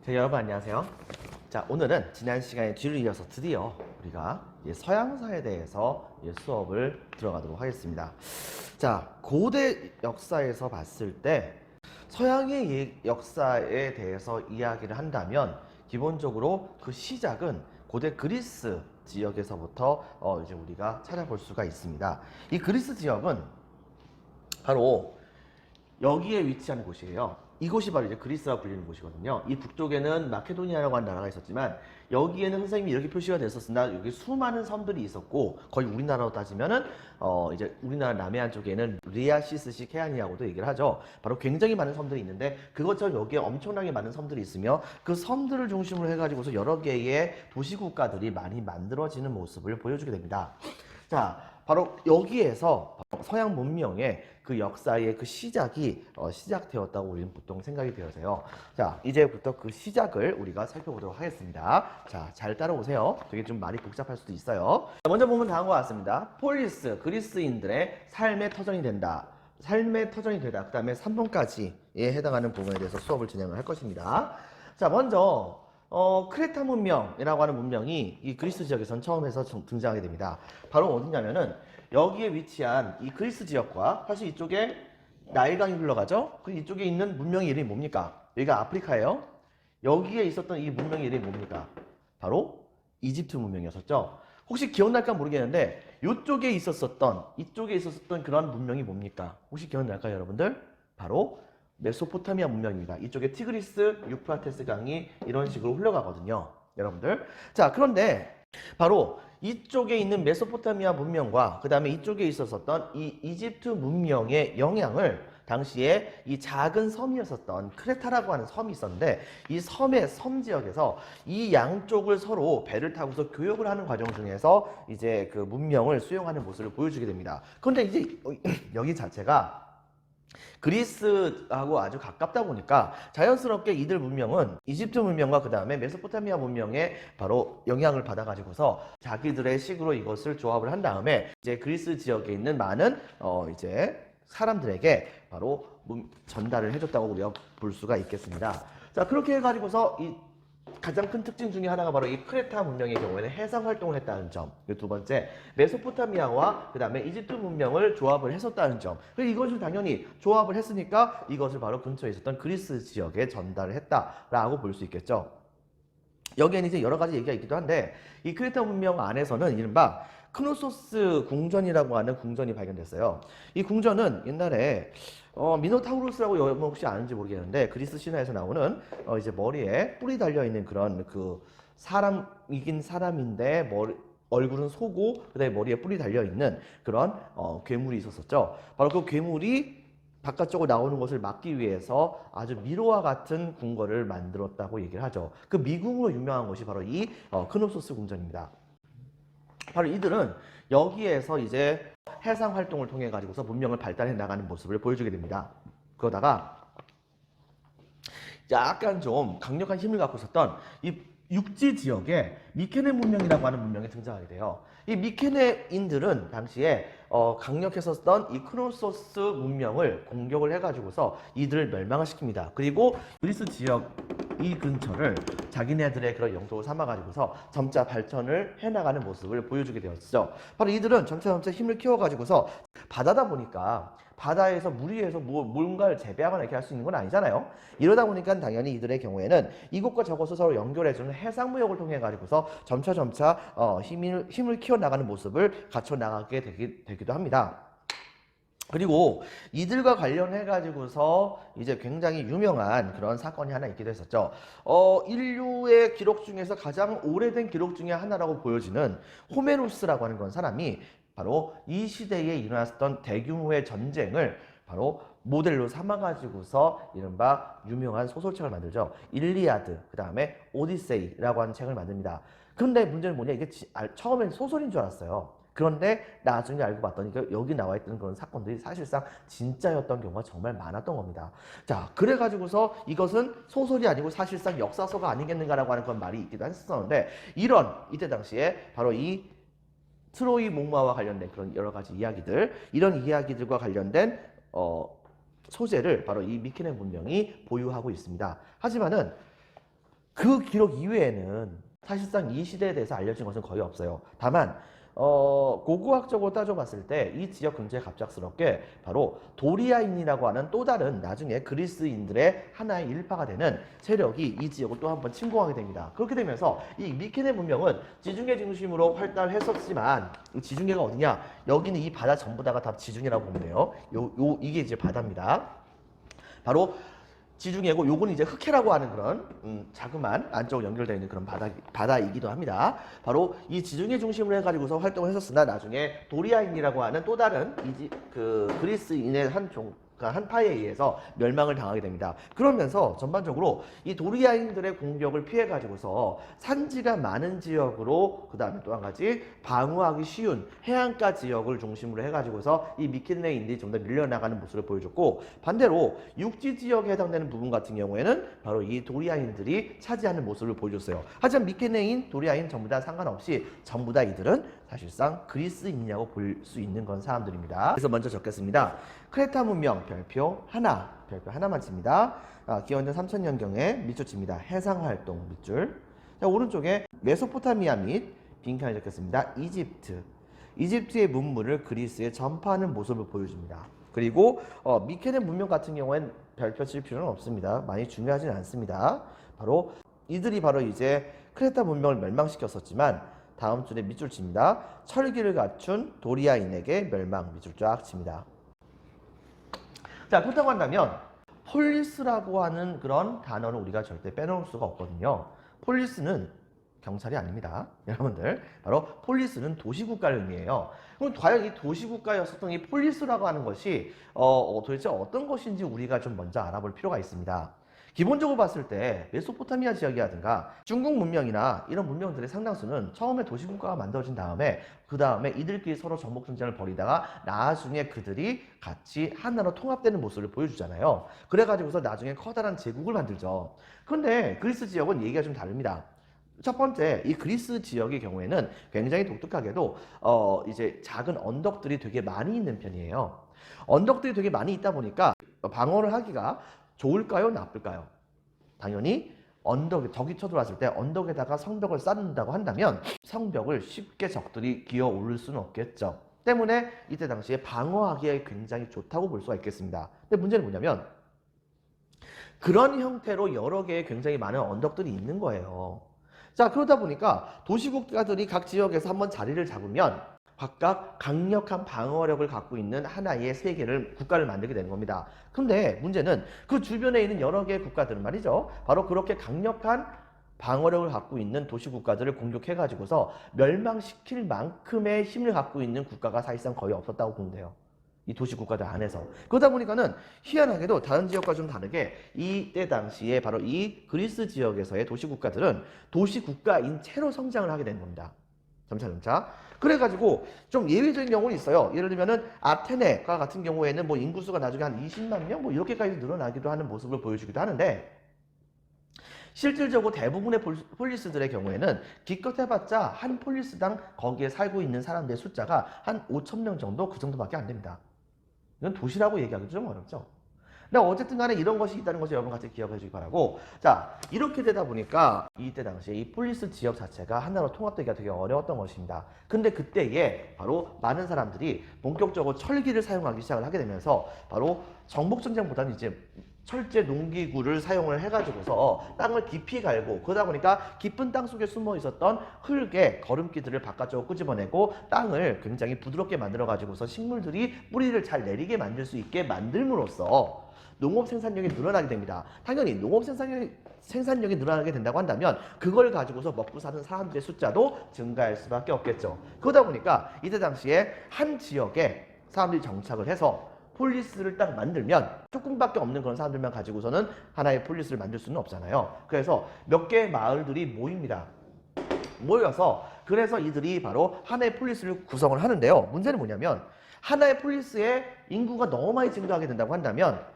자, 여러분 안녕하세요. 자, 오늘은 지난 시간에 뒤를 이어서 드디어 우리가 서양사에 대해서 수업을 들어가도록 하겠습니다. 자, 고대 역사에서 봤을 때 서양의 역사에 대해서 이야기를 한다면 기본적으로 그 시작은 고대 그리스 지역에서부터 이제 우리가 찾아볼 수가 있습니다. 이 그리스 지역은 바로 여기에 위치하는 곳이에요. 이곳이 바로 이제 그리스라고 불리는 곳이거든요. 이 북쪽에는 마케도니아라고 하는 나라가 있었지만 여기에는 선생님이 이렇게 표시가 됐었으나 여기 수많은 섬들이 있었고 거의 우리나라로 따지면은 이제 우리나라 남해안 쪽에는 리아시스식 해안이라고도 얘기를 하죠. 바로 굉장히 많은 섬들이 있는데 그것처럼 여기에 엄청나게 많은 섬들이 있으며 그 섬들을 중심으로 해가지고서 여러 개의 도시국가들이 많이 만들어지는 모습을 보여주게 됩니다. 자, 바로 여기에서 서양 문명의 그 역사의 그 시작이 시작되었다고 우리는 보통 생각이 되어서요. 자, 이제부터 그 시작을 우리가 살펴보도록 하겠습니다. 자, 잘 따라오세요. 되게 좀 많이 복잡할 수도 있어요. 먼저 보면 다음과 같습니다. 폴리스, 그리스인들의 삶의 터전이 된다. 삶의 터전이 되다. 그 다음에 3번까지에 해당하는 부분에 대해서 수업을 진행을 할 것입니다. 자, 먼저 크레타 문명이라고 하는 문명이 이 그리스 지역에선 처음에서 등장하게 됩니다. 바로 어디냐면은 여기에 위치한 이 그리스 지역과 사실 이쪽에 나일강이 흘러가죠. 그리고 이쪽에 있는 문명의 이름이 뭡니까? 여기가 아프리카예요. 여기에 있었던 이 문명의 이름이 뭡니까? 바로 이집트 문명이었었죠. 혹시 기억날까 모르겠는데 이쪽에 있었었던 그런 문명이 뭡니까? 혹시 기억날까요, 여러분들? 바로 메소포타미아 문명입니다. 이쪽에 티그리스, 유프라테스 강이 이런 식으로 흘러가거든요, 여러분들. 자, 그런데 바로 이쪽에 있는 메소포타미아 문명과 그 다음에 이쪽에 있었던 이 이집트 문명의 영향을 당시에 이 작은 섬이었었던 크레타라고 하는 섬이 있었는데 이 섬의 섬 지역에서 이 양쪽을 서로 배를 타고서 교역을 하는 과정 중에서 이제 그 문명을 수용하는 모습을 보여주게 됩니다. 그런데 이제 여기 자체가 그리스하고 아주 가깝다 보니까 자연스럽게 이들 문명은 이집트 문명과 그 다음에 메소포타미아 문명에 바로 영향을 받아가지고서 자기들의 식으로 이것을 조합을 한 다음에 이제 그리스 지역에 있는 많은 이제 사람들에게 바로 전달을 해줬다고 우리가 볼 수가 있겠습니다. 자, 그렇게 해가지고서 이 가장 큰 특징 중에 하나가 바로 이 크레타 문명의 경우에는 해상 활동을 했다는 점. 두 번째, 메소포타미아와 그 다음에 이집트 문명을 조합을 했었다는 점. 그리고 이것을 당연히 조합을 했으니까 이것을 바로 근처에 있었던 그리스 지역에 전달을 했다라고 볼 수 있겠죠. 여기에는 이제 여러 가지 얘기가 있기도 한데 이 크레타 문명 안에서는 이른바 크노소스 궁전이라고 하는 궁전이 발견됐어요. 이 궁전은 옛날에 미노타우루스라고 여러분 혹시 아는지 모르겠는데 그리스 신화에서 나오는 이제 머리에 뿔이 달려 있는 그런 그 사람이긴 사람인데 얼굴은 소고 그다음에 머리에 뿔이 달려 있는 그런 괴물이 있었었죠. 바로 그 괴물이 바깥쪽으로 나오는 것을 막기 위해서 아주 미로와 같은 궁궐을 만들었다고 얘기를 하죠. 그 미궁으로 유명한 것이 바로 이 크노소스 궁전입니다. 바로 이들은 여기에서 이제 해상 활동을 통해 가지고서 문명을 발달해 나가는 모습을 보여주게 됩니다. 그러다가 약간 좀 강력한 힘을 갖고 있었던 이 육지 지역에 미케네 문명이라고 하는 문명이 등장하게 돼요. 이 미케네인들은 당시에 강력했었던 이 크노소스 문명을 공격을 해가지고서 이들을 멸망을 시킵니다. 그리고 그리스 지역 이 근처를 자기네들의 그런 영토로 삼아가지고서 점차 발전을 해나가는 모습을 보여주게 되었죠. 바로 이들은 점차 힘을 키워가지고서 바다다 보니까 바다에서 물 위에서 뭔가를 재배하거나 이렇게 할 수 있는 건 아니잖아요. 이러다 보니까 당연히 이들의 경우에는 이곳과 저곳을 서로 연결해주는 해상무역을 통해 가지고서 점차 힘을 키워나가는 모습을 갖춰나가게 되기도 합니다. 그리고 이들과 관련해 가지고서 이제 굉장히 유명한 그런 사건이 하나 있기도 했었죠. 인류의 기록 중에서 가장 오래된 기록 중에 하나라고 보여지는 호메로스라고 하는 그런 사람이 바로 이 시대에 일어났던 대규모의 전쟁을 바로 모델로 삼아가지고서 이른바 유명한 소설책을 만들죠. 일리아드, 그 다음에 오디세이라고 하는 책을 만듭니다. 그런데 문제는 뭐냐, 이게 처음엔 소설인 줄 알았어요. 그런데 나중에 알고 봤더니 여기 나와 있던 그런 사건들이 사실상 진짜였던 경우가 정말 많았던 겁니다. 자, 그래가지고서 이것은 소설이 아니고 사실상 역사서가 아니겠는가라고 하는 그런 말이 있기도 했었는데 이때 당시에 바로 이 트로이 목마와 관련된 그런 여러 가지 이야기들, 이런 이야기들과 관련된 소재를 바로 이 미케네 문명이 보유하고 있습니다. 하지만은 그 기록 이외에는 사실상 이 시대에 대해서 알려진 것은 거의 없어요. 다만 고고학적으로 따져봤을 때 이 지역 근처에 갑작스럽게 바로 도리아인이라고 하는 또 다른 나중에 그리스인들의 하나의 일파가 되는 세력이 이 지역을 또 한 번 침공하게 됩니다. 그렇게 되면서 이 미케네 문명은 지중해 중심으로 활달했었지만 지중해가 어디냐? 여기는 이 바다 전부 다가 다 지중해라고 보면 돼요. 이게 이제 바다입니다. 바로 지중해고 요거는 이제 흑해라고 하는 그런 자그만 안쪽으로 연결되어 있는 그런 바다이기도 합니다. 바로 이 지중해 중심으로 해가지고서 활동을 했었으나 나중에 도리아인이라고 하는 또 다른 그리스인의 한 파에 의해서 멸망을 당하게 됩니다. 그러면서 전반적으로 이 도리아인들의 공격을 피해 가지고서 산지가 많은 지역으로 그 다음에 또 한 가지 방어하기 쉬운 해안가 지역을 중심으로 해가지고서 이 미케네인들이 좀 더 밀려나가는 모습을 보여줬고, 반대로 육지 지역에 해당되는 부분 같은 경우에는 바로 이 도리아인들이 차지하는 모습을 보여줬어요. 하지만 미케네인, 도리아인 전부 다 상관없이 전부 다 이들은 사실상 그리스인이라고 볼 수 있는 그런 사람들입니다. 그래서 먼저 적겠습니다. 크레타 문명 별표 하나만 칩니다. 기원전 3000년경에 밑줄 칩니다. 해상활동 밑줄. 자, 오른쪽에 메소포타미아 및 빈칸에 적겠습니다. 이집트의 문물을 그리스에 전파하는 모습을 보여줍니다. 그리고 미케네 문명 같은 경우엔 별표 칠 필요는 없습니다. 많이 중요하진 않습니다. 이들이 바로 이제 크레타 문명을 멸망시켰었지만 다음 줄에 밑줄 칩니다. 철기를 갖춘 도리아인에게 멸망 밑줄 쫙 칩니다. 자, 그렇다고 한다면 폴리스라고 하는 그런 단어는 우리가 절대 빼놓을 수가 없거든요. 폴리스는 경찰이 아닙니다. 여러분들, 바로 폴리스는 도시국가를 의미해요. 그럼 과연 이 도시국가였었던 이 폴리스라고 하는 것이 도대체 어떤 것인지 우리가 좀 먼저 알아볼 필요가 있습니다. 기본적으로 봤을 때 메소포타미아 지역이라든가 중국 문명이나 이런 문명들의 상당수는 처음에 도시국가가 만들어진 다음에 그 다음에 이들끼리 서로 정복 전쟁을 벌이다가 나중에 그들이 같이 하나로 통합되는 모습을 보여주잖아요. 그래가지고서 나중에 커다란 제국을 만들죠. 그런데 그리스 지역은 얘기가 좀 다릅니다. 첫 번째, 이 그리스 지역의 경우에는 굉장히 독특하게도 이제 작은 언덕들이 되게 많이 있는 편이에요. 언덕들이 되게 많이 있다 보니까 방어를 하기가 좋을까요? 나쁠까요? 당연히 적이 쳐들어왔을 때 언덕에다가 성벽을 쌓는다고 한다면 성벽을 쉽게 적들이 기어 오를 수는 없겠죠. 때문에 이때 당시에 방어하기에 굉장히 좋다고 볼 수가 있겠습니다. 근데 문제는 뭐냐면 그런 형태로 여러 개의 굉장히 많은 언덕들이 있는 거예요. 자, 그러다 보니까 도시국가들이 각 지역에서 한번 자리를 잡으면 각각 강력한 방어력을 갖고 있는 하나의 국가를 만들게 되는 겁니다. 근데 문제는 그 주변에 있는 여러 개의 국가들은 말이죠. 바로 그렇게 강력한 방어력을 갖고 있는 도시국가들을 공격해가지고서 멸망시킬 만큼의 힘을 갖고 있는 국가가 사실상 거의 없었다고 보면 돼요. 이 도시국가들 안에서. 그러다 보니까는 희한하게도 다른 지역과 좀 다르게 이때 당시에 바로 이 그리스 지역에서의 도시국가들은 도시국가인 채로 성장을 하게 된 겁니다. 점차. 그래가지고 좀 예외적인 경우는 있어요. 예를 들면은 아테네가 같은 경우에는 뭐 인구수가 나중에 한 20만 명 뭐 이렇게까지 늘어나기도 하는 모습을 보여주기도 하는데, 실질적으로 대부분의 폴리스들의 경우에는 기껏 해봤자 한 폴리스당 거기에 살고 있는 사람들의 숫자가 한 5천 명 정도, 그 정도밖에 안 됩니다. 이건 도시라고 얘기하기도 좀 어렵죠. 근데 어쨌든 간에 이런 것이 있다는 것을 여러분 같이 기억해 주기 바라고, 자, 이렇게 되다 보니까 이때 당시에 이 폴리스 지역 자체가 하나로 통합되기가 되게 어려웠던 것입니다. 근데 그때에 바로 많은 사람들이 본격적으로 철기를 사용하기 시작을 하게 되면서 바로 정복전쟁보다는 이제 철제 농기구를 사용을 해가지고서 땅을 깊이 갈고, 그러다 보니까 깊은 땅 속에 숨어 있었던 흙의 거름기들을 바깥쪽으로 끄집어내고 땅을 굉장히 부드럽게 만들어가지고서 식물들이 뿌리를 잘 내리게 만들 수 있게 만들므로써 농업 생산력이 늘어나게 됩니다. 당연히 농업 생산력이 늘어나게 된다고 한다면 그걸 가지고서 먹고 사는 사람들의 숫자도 증가할 수밖에 없겠죠. 그러다 보니까 이때 당시에 한 지역에 사람들이 정착을 해서 폴리스를 딱 만들면 조금밖에 없는 그런 사람들만 가지고서는 하나의 폴리스를 만들 수는 없잖아요. 그래서 몇 개의 마을들이 모여서 그래서 이들이 바로 하나의 폴리스를 구성을 하는데요. 문제는 뭐냐면 하나의 폴리스의 인구가 너무 많이 증가하게 된다고 한다면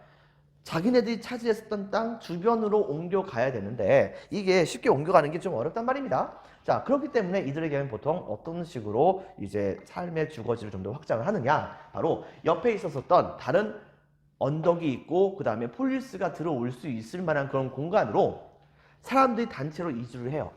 자기네들이 차지했었던 땅 주변으로 옮겨가야 되는데 이게 쉽게 옮겨가는 게 좀 어렵단 말입니다. 자, 그렇기 때문에 이들에게는 보통 어떤 식으로 이제 삶의 주거지를 좀 더 확장을 하느냐, 바로 옆에 있었던 다른 언덕이 있고 그 다음에 폴리스가 들어올 수 있을 만한 그런 공간으로 사람들이 단체로 이주를 해요.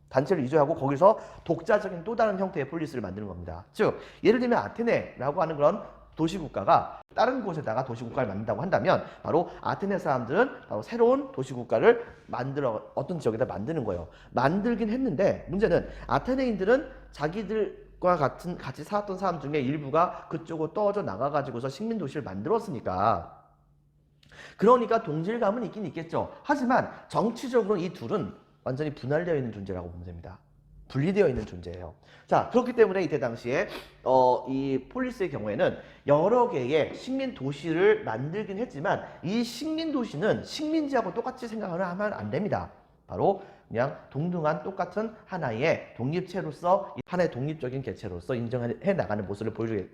단체로 이주하고 거기서 독자적인 또 다른 형태의 폴리스를 만드는 겁니다. 즉 예를 들면 아테네라고 하는 그런 도시국가가 다른 곳에다가 도시국가를 만든다고 한다면 바로 아테네 사람들은 바로 새로운 도시국가를 만들어 어떤 지역에다 만드는 거예요. 만들긴 했는데 문제는 아테네인들은 자기들과 같이 살았던 사람 중에 일부가 그쪽으로 떨어져 나가가지고서 식민도시를 만들었으니까 그러니까 동질감은 있긴 있겠죠. 하지만 정치적으로 이 둘은 완전히 분할되어 있는 존재라고 보면 됩니다. 분리되어 있는 존재예요. 자, 그렇기 때문에 이때 당시에 이 폴리스의 경우에는 여러 개의 식민 도시를 만들긴 했지만 이 식민 도시는 식민지하고 똑같이 생각을 하면 안 됩니다. 바로 그냥 동등한 똑같은 하나의 독립체로서 하나의 독립적인 개체로서 인정해 나가는 모습을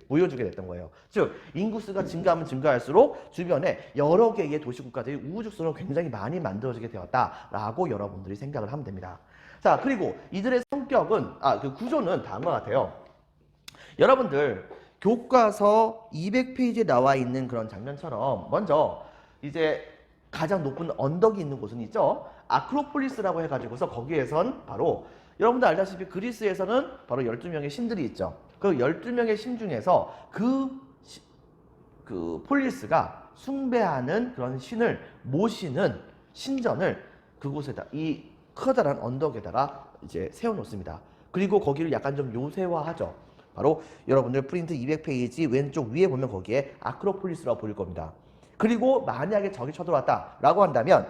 보여주게 됐던 거예요. 즉 인구수가 증가하면 증가할수록 주변에 여러 개의 도시국가들이 우후죽순으로 굉장히 많이 만들어지게 되었다라고 여러분들이 생각을 하면 됩니다. 자, 그리고 이들의 성격은 그 구조는 다음과 같아요. 여러분들 교과서 200페이지에 나와 있는 그런 장면처럼 먼저 이제 가장 높은 언덕이 있는 곳은 있죠. 아크로폴리스라고 해가지고서 거기에선 바로 여러분들 알다시피 그리스에서는 바로 12명의 신들이 있죠. 그 12명의 신 중에서 그 폴리스가 숭배하는 그런 신을 모시는 신전을 그곳에다 이 커다란 언덕에다가 이제 세워놓습니다. 그리고 거기를 약간 좀 요새화하죠. 바로 여러분들 프린트 200페이지 왼쪽 위에 보면 거기에 아크로폴리스라고 보일 겁니다. 그리고 만약에 적이 쳐들어왔다라고 한다면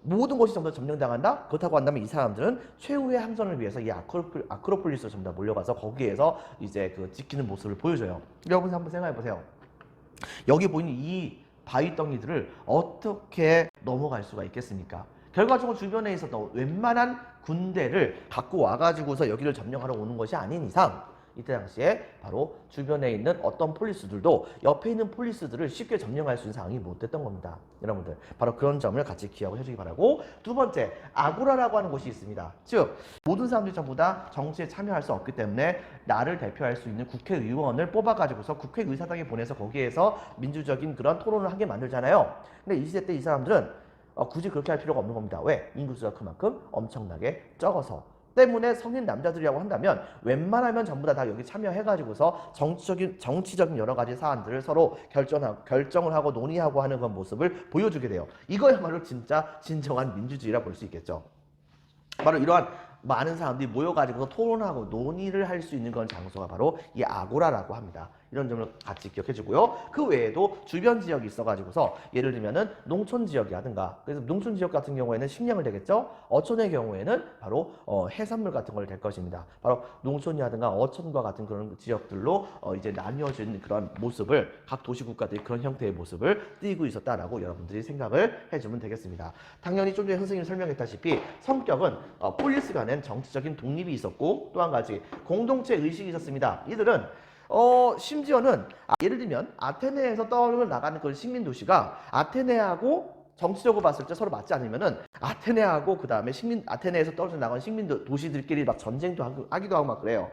모든 곳이 전부 다 점령당한다? 그렇다고 한다면 이 사람들은 최후의 항전을 위해서 이 아크로폴리스로 전부 다 몰려가서 거기에서 이제 그 지키는 모습을 보여줘요. 여러분 한번 생각해 보세요. 여기 보이는 이 바위덩이들을 어떻게 넘어갈 수가 있겠습니까? 결과적으로 주변에 있었던 웬만한 군대를 갖고 와가지고서 여기를 점령하러 오는 것이 아닌 이상 이때 당시에 바로 주변에 있는 어떤 폴리스들도 옆에 있는 폴리스들을 쉽게 점령할 수 있는 상황이 못 됐던 겁니다. 여러분들 바로 그런 점을 같이 기억을 해주기 바라고, 두 번째 아고라라고 하는 곳이 있습니다. 즉 모든 사람들이 전부 다 정치에 참여할 수 없기 때문에 나를 대표할 수 있는 국회의원을 뽑아가지고서 국회의사당에 보내서 거기에서 민주적인 그런 토론을 하게 만들잖아요. 근데 이 시대 때 이 사람들은 굳이 그렇게 할 필요가 없는 겁니다. 왜? 인구수가 그만큼 엄청나게 적어서. 때문에 성인 남자들이라고 한다면 웬만하면 전부 다 여기 참여해가지고서 정치적인 여러 가지 사안들을 서로 결정을 하고 논의하고 하는 그런 모습을 보여주게 돼요. 이거야말로 진짜 진정한 민주주의라 볼 수 있겠죠. 바로 이러한 많은 사람들이 모여가지고 토론하고 논의를 할 수 있는 그런 장소가 바로 이 아고라라고 합니다. 이런 점을 같이 기억해 주고요. 그 외에도 주변 지역이 있어가지고서 예를 들면은 농촌 지역이라든가, 그래서 농촌 지역 같은 경우에는 식량을 되겠죠. 어촌의 경우에는 바로 해산물 같은 걸 될 것입니다. 바로 농촌이라든가 어촌과 같은 그런 지역들로 이제 나뉘어진 그런 모습을 각 도시국가들이 그런 형태의 모습을 띠고 있었다라고 여러분들이 생각을 해주면 되겠습니다. 당연히 좀 전에 선생님이 설명했다시피 성격은 폴리스 간엔 정치적인 독립이 있었고 또 한 가지 공동체 의식이 있었습니다. 이들은 심지어는 예를 들면 아테네에서 떨어져 나가는 그 식민 도시가 아테네하고 정치적으로 봤을 때 서로 맞지 않으면은 아테네하고 그 다음에 아테네에서 떨어져 나간 식민 도시들끼리 막 전쟁도 하기도 하고 막 그래요.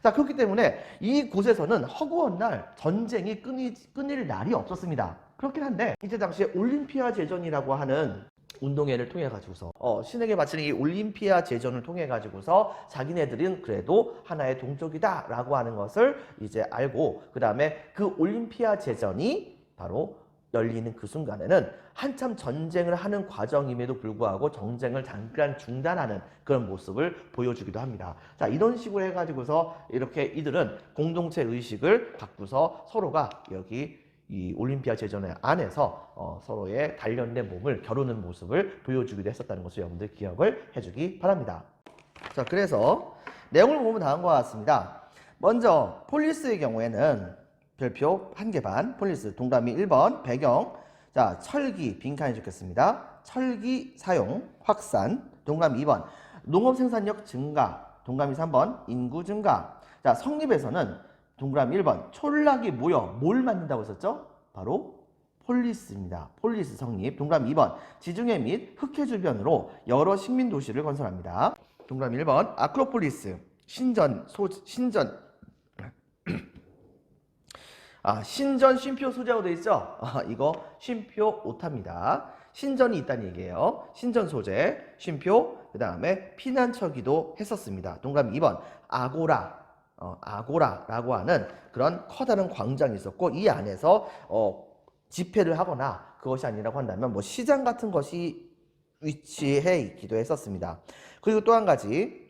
자, 그렇기 때문에 이 곳에서는 허구한 날 전쟁이 끊일 날이 없었습니다. 그렇긴 한데 이때 당시에 올림피아 제전이라고 하는 운동회를 통해 가지고서 신에게 바치는 이 올림피아 제전을 통해 가지고서 자기네들은 그래도 하나의 동족이다 라고 하는 것을 이제 알고, 그 다음에 그 올림피아 제전이 바로 열리는 그 순간에는 한참 전쟁을 하는 과정임에도 불구하고 전쟁을 잠깐 중단하는 그런 모습을 보여주기도 합니다. 자, 이런 식으로 해가지고서 이렇게 이들은 공동체 의식을 갖고서 서로가 여기 이 올림피아 제전 안에서 서로의 단련된 몸을 겨루는 모습을 보여주기도 했었다는 것을 여러분들 기억을 해주기 바랍니다. 자, 그래서 내용을 보면 다음과 같습니다. 먼저 폴리스의 경우에는 별표 1개 반, 폴리스 동그라미 1번, 배경, 자 철기 빈칸에 적겠습니다. 철기 사용 확산, 동그라미 2번, 농업 생산력 증가, 동그라미 3번, 인구 증가. 자, 성립에서는 동그라미 1번, 촌락이 모여 뭘 만든다고 했었죠? 바로 폴리스입니다. 폴리스 성립. 동그라미 2번, 지중해 및 흑해 주변으로 여러 식민 도시를 건설합니다. 동그라미 1번, 아크로폴리스 신전 신전 쉼표 소재로 되어 있죠? 이거 쉼표 오타입니다. 신전이 있다는 얘기예요. 신전 소재, 쉼표, 그 다음에 피난처기도 했었습니다. 동그라미 2번 아고라라고 하는 그런 커다란 광장이 있었고 이 안에서 집회를 하거나 그것이 아니라고 한다면 뭐 시장 같은 것이 위치해 있기도 했었습니다. 그리고 또 한 가지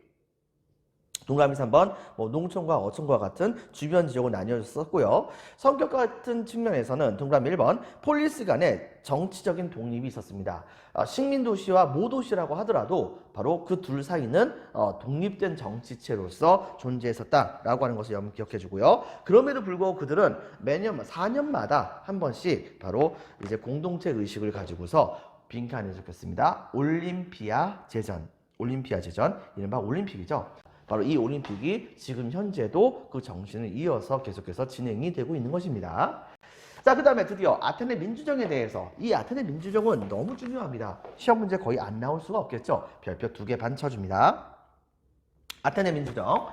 동그라미 3번 뭐 농촌과 어촌과 같은 주변 지역으로 나뉘어졌었고요. 성격 같은 측면에서는 동그라미 1번 폴리스 간의 정치적인 독립이 있었습니다. 식민도시와 모도시라고 하더라도 바로 그 둘 사이는 독립된 정치체로서 존재했었다라고 하는 것을 여러분 기억해 주고요. 그럼에도 불구하고 그들은 매년 4년마다 한 번씩 바로 이제 공동체 의식을 가지고서 빈칸에 적혔습니다. 올림피아 제전, 이른바 올림픽이죠. 바로 이 올림픽이 지금 현재도 그 정신을 이어서 계속해서 진행이 되고 있는 것입니다. 자, 그 다음에 드디어 아테네 민주정에 대해서, 이 아테네 민주정은 너무 중요합니다. 시험 문제 거의 안 나올 수가 없겠죠. 별표 2개 반 쳐줍니다. 아테네 민주정.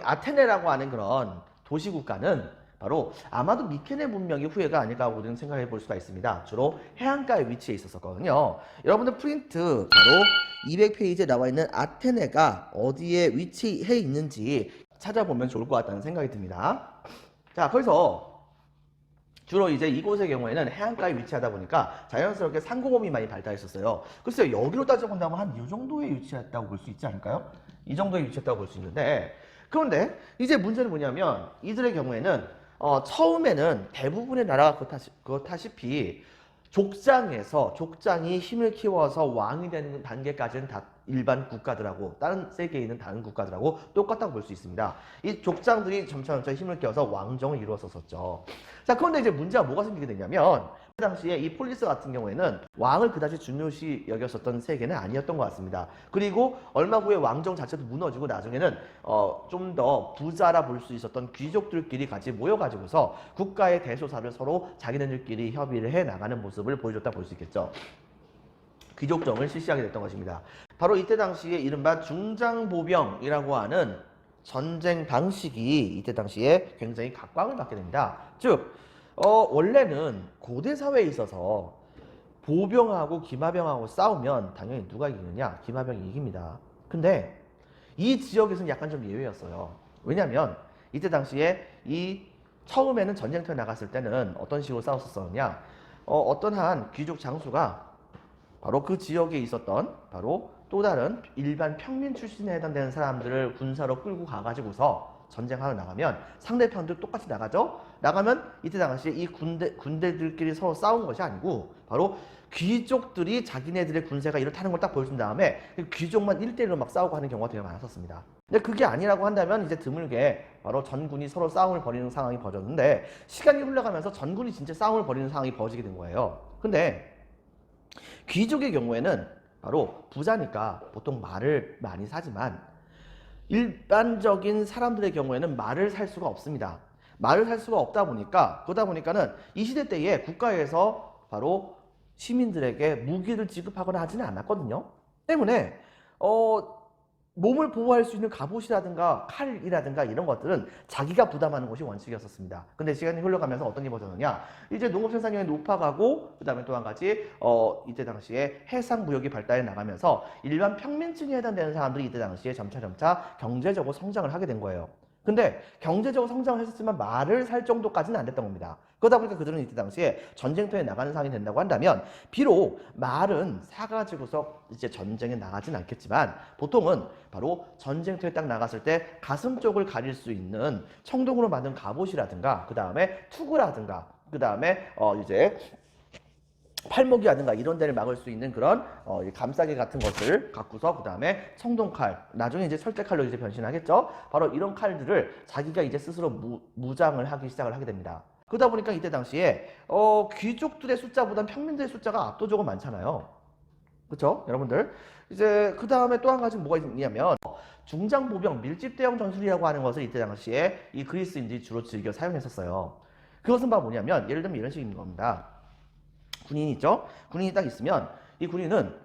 아테네라고 하는 그런 도시국가는 바로 아마도 미케네 문명의 후예가 아닐까 하고 생각해 볼 수가 있습니다. 주로 해안가에 위치해 있었거든요. 여러분들 프린트 바로 200페이지에 나와 있는 아테네가 어디에 위치해 있는지 찾아보면 좋을 것 같다는 생각이 듭니다. 자, 거기서 주로 이제 이곳의 경우에는 해안가에 위치하다 보니까 자연스럽게 상공업이 많이 발달했었어요. 글쎄요, 여기로 따져본다면 한 이 정도에 위치했다고 볼 수 있지 않을까요? 이 정도에 위치했다고 볼 수 있는데, 그런데 이제 문제는 뭐냐면 이들의 경우에는 처음에는 대부분의 나라가 그렇다시피 족장이 힘을 키워서 왕이 되는 단계까지는 다 일반 국가들하고 다른 세계에 있는 다른 국가들하고 똑같다고 볼 수 있습니다. 이 족장들이 점차 힘을 키워서 왕정을 이루었었죠. 자, 그런데 이제 문제가 뭐가 생기게 되냐면 그 당시에 이 폴리스 같은 경우에는 왕을 그다지 중요시 여겼었던 세계는 아니었던 것 같습니다. 그리고 얼마 후에 왕정 자체도 무너지고 나중에는 좀 더 부자라 볼 수 있었던 귀족들끼리 같이 모여가지고서 국가의 대소사를 서로 자기네들끼리 협의를 해 나가는 모습을 보여줬다 볼 수 있겠죠. 귀족정을 실시하게 됐던 것입니다. 바로 이때 당시에 이른바 중장보병이라고 하는 전쟁 방식이 이때 당시에 굉장히 각광을 받게 됩니다. 즉 원래는 고대 사회에 있어서 보병하고 기마병하고 싸우면 당연히 누가 이기느냐? 기마병이 이깁니다. 근데 이 지역에서는 약간 좀 예외였어요. 왜냐하면 이때 당시에 처음에는 전쟁터에 나갔을 때는 어떤 식으로 싸웠었느냐? 어떤 한 귀족 장수가 바로 그 지역에 있었던 바로 또 다른 일반 평민 출신에 해당되는 사람들을 군사로 끌고 가가지고서 전쟁하러 나가면 상대편도 똑같이 나가죠. 나가면 이때 당시에 이 군대들끼리 서로 싸운 것이 아니고 바로 귀족들이 자기네들의 군세가 이렇다는 걸 딱 보여준 다음에 귀족만 1대1로 막 싸우고 하는 경우가 되게 많았었습니다. 근데 그게 아니라고 한다면 이제 드물게 바로 전군이 서로 싸움을 벌이는 상황이 벌어졌는데 시간이 흘러가면서 전군이 진짜 싸움을 벌이는 상황이 벌어지게 된 거예요. 근데 귀족의 경우에는 바로 부자니까 보통 말을 많이 사지만 일반적인 사람들의 경우에는 말을 살 수가 없습니다. 말을 살 수가 없다 보니까 그러다 보니까는 이 시대 때에 국가에서 바로 시민들에게 무기를 지급하거나 하지는 않았거든요. 때문에 몸을 보호할 수 있는 갑옷이라든가 칼이라든가 이런 것들은 자기가 부담하는 것이 원칙이었었습니다. 근데 시간이 흘러가면서 어떤 일이 벌어졌느냐? 이제 농업 생산량이 높아가고 그다음에 또 한 가지 이때 당시에 해상 무역이 발달해 나가면서 일반 평민층에 해당되는 사람들이 이때 당시에 점차 경제적으로 성장을 하게 된 거예요. 근데 경제적으로 성장을 했었지만 말을 살 정도까지는 안 됐던 겁니다. 그러다 보니까 그들은 이때 당시에 전쟁터에 나가는 상황이 된다고 한다면 비록 말은 사가지고서 이제 전쟁에 나가진 않겠지만 보통은 바로 전쟁터에 딱 나갔을 때 가슴 쪽을 가릴 수 있는 청동으로 만든 갑옷이라든가 그 다음에 투구라든가 그 다음에 이제 팔목이라든가 이런 데를 막을 수 있는 그런 감싸개 같은 것을 갖고서 그 다음에 청동칼, 나중에 이제 철제칼로 이제 변신하겠죠. 바로 이런 칼들을 자기가 이제 스스로 무장을 하기 시작을 하게 됩니다. 그러다 보니까 이때 당시에 귀족들의 숫자보다는 평민들의 숫자가 압도적으로 많잖아요. 그렇죠, 여러분들? 이제 그 다음에 또 한 가지 뭐가 있냐면 중장보병 밀집대형 전술이라고 하는 것을 이때 당시에 이 그리스인들이 주로 즐겨 사용했었어요. 그것은 바로 뭐냐면 예를 들면 이런 식인 겁니다. 군인이 있죠? 군인이 딱 있으면 이 군인은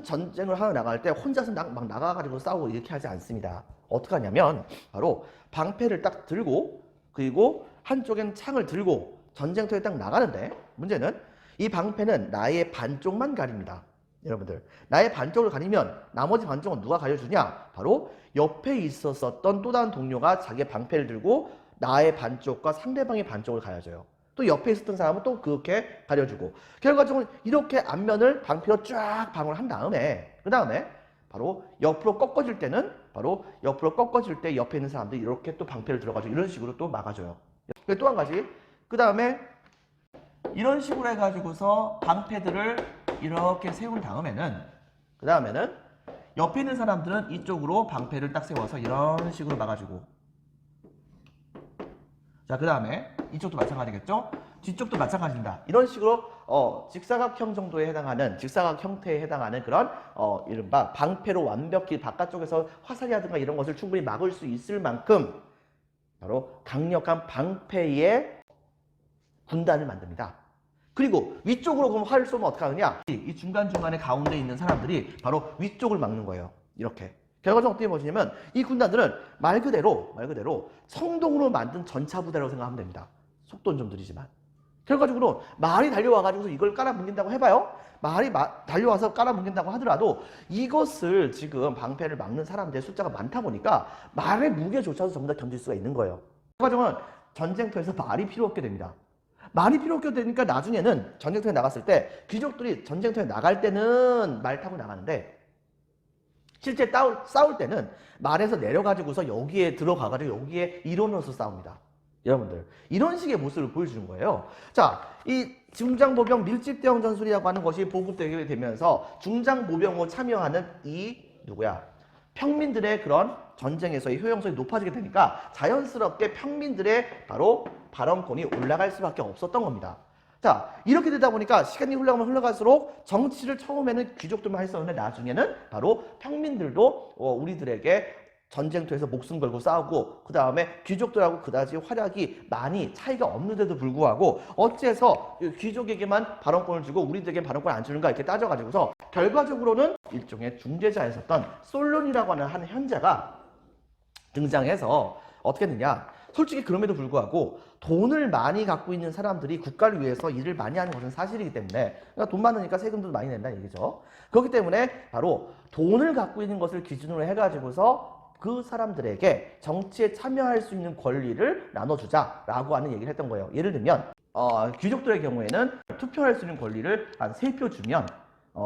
전쟁을 하러 나갈 때 혼자서 막 나가가지고 싸우고 이렇게 하지 않습니다. 어떻게 하냐면 바로 방패를 딱 들고 그리고 한쪽엔 창을 들고 전쟁터에 딱 나가는데 문제는 이 방패는 나의 반쪽만 가립니다. 여러분들, 나의 반쪽을 가리면 나머지 반쪽은 누가 가려주냐? 바로 옆에 있었던 또 다른 동료가 자기의 방패를 들고 나의 반쪽과 상대방의 반쪽을 가려줘요. 또 옆에 있었던 사람은 또 그렇게 가려주고, 결과적으로 이렇게 앞면을 방패로 쫙 방어를 한 다음에, 그 다음에 바로 옆으로 꺾어질 때는 바로 옆으로 꺾어질 때 옆에 있는 사람들이 이렇게 또 방패를 들어가지고 이런 식으로 또 막아줘요. 또 한 가지, 그 다음에 이런 식으로 해가지고서 방패들을 이렇게 세운 다음에는, 그 다음에는 옆에 있는 사람들은 이쪽으로 방패를 딱 세워서 이런 식으로 막아주고, 자, 그 다음에 이쪽도 마찬가지겠죠? 뒤쪽도 마찬가지입니다. 이런 식으로 직사각형 정도에 해당하는, 직사각 형태에 해당하는 그런 이른바 방패로 완벽히 바깥쪽에서 화살이라든가 이런 것을 충분히 막을 수 있을 만큼 바로 강력한 방패의 군단을 만듭니다. 그리고 위쪽으로 그럼 활을 쏘면 어떻게 하느냐? 이 중간중간에 가운데 있는 사람들이 바로 위쪽을 막는 거예요. 이렇게. 결과적으로 어떻게 보시냐면 이 군단들은 말 그대로 성동으로 만든 전차부대라고 생각하면 됩니다. 속도는 좀 느리지만. 결과적으로 말이 달려와가지고 이걸 깔아뭉갠다고 해봐요. 말이 달려와서 깔아뭉갠다고 하더라도 이것을 지금 방패를 막는 사람들의 숫자가 많다 보니까 말의 무게조차도 전부 다 견딜 수가 있는 거예요. 결과적으로 전쟁터에서 말이 필요 없게 됩니다. 말이 필요 없게 되니까 나중에는 전쟁터에 나갔을 때 귀족들이 전쟁터에 나갈 때는 말 타고 나가는데 실제 싸울 때는 말에서 내려가지고서 여기에 들어가가지고 여기에 일원으로서 싸웁니다. 여러분들, 이런 식의 모습을 보여주는 거예요. 자, 이 중장보병 밀집대형 전술이라고 하는 것이 보급되게 되면서 중장보병으로 참여하는 이 누구야? 평민들의 그런 전쟁에서의 효용성이 높아지게 되니까 자연스럽게 평민들의 바로 발언권이 올라갈 수밖에 없었던 겁니다. 자, 이렇게 되다 보니까 시간이 흘러갈수록 정치를 처음에는 귀족들만 했었는데 나중에는 바로 평민들도 우리들에게 전쟁터에서 목숨 걸고 싸우고, 그 다음에 귀족들하고 그다지 활약이 많이 차이가 없는데도 불구하고 어째서 귀족에게만 발언권을 주고 우리들에게 발언권을 안 주는가 이렇게 따져가지고서 결과적으로는 일종의 중재자였었던 솔론이라고 하는 한 현자가 등장해서 어떻게 했느냐? 솔직히 그럼에도 불구하고 돈을 많이 갖고 있는 사람들이 국가를 위해서 일을 많이 하는 것은 사실이기 때문에, 그러니까 돈 많으니까 세금도 많이 낸다는 얘기죠. 그렇기 때문에 바로 돈을 갖고 있는 것을 기준으로 해가지고서 그 사람들에게 정치에 참여할 수 있는 권리를 나눠주자라고 하는 얘기를 했던 거예요. 예를 들면 귀족들의 경우에는 투표할 수 있는 권리를 한 3표 주면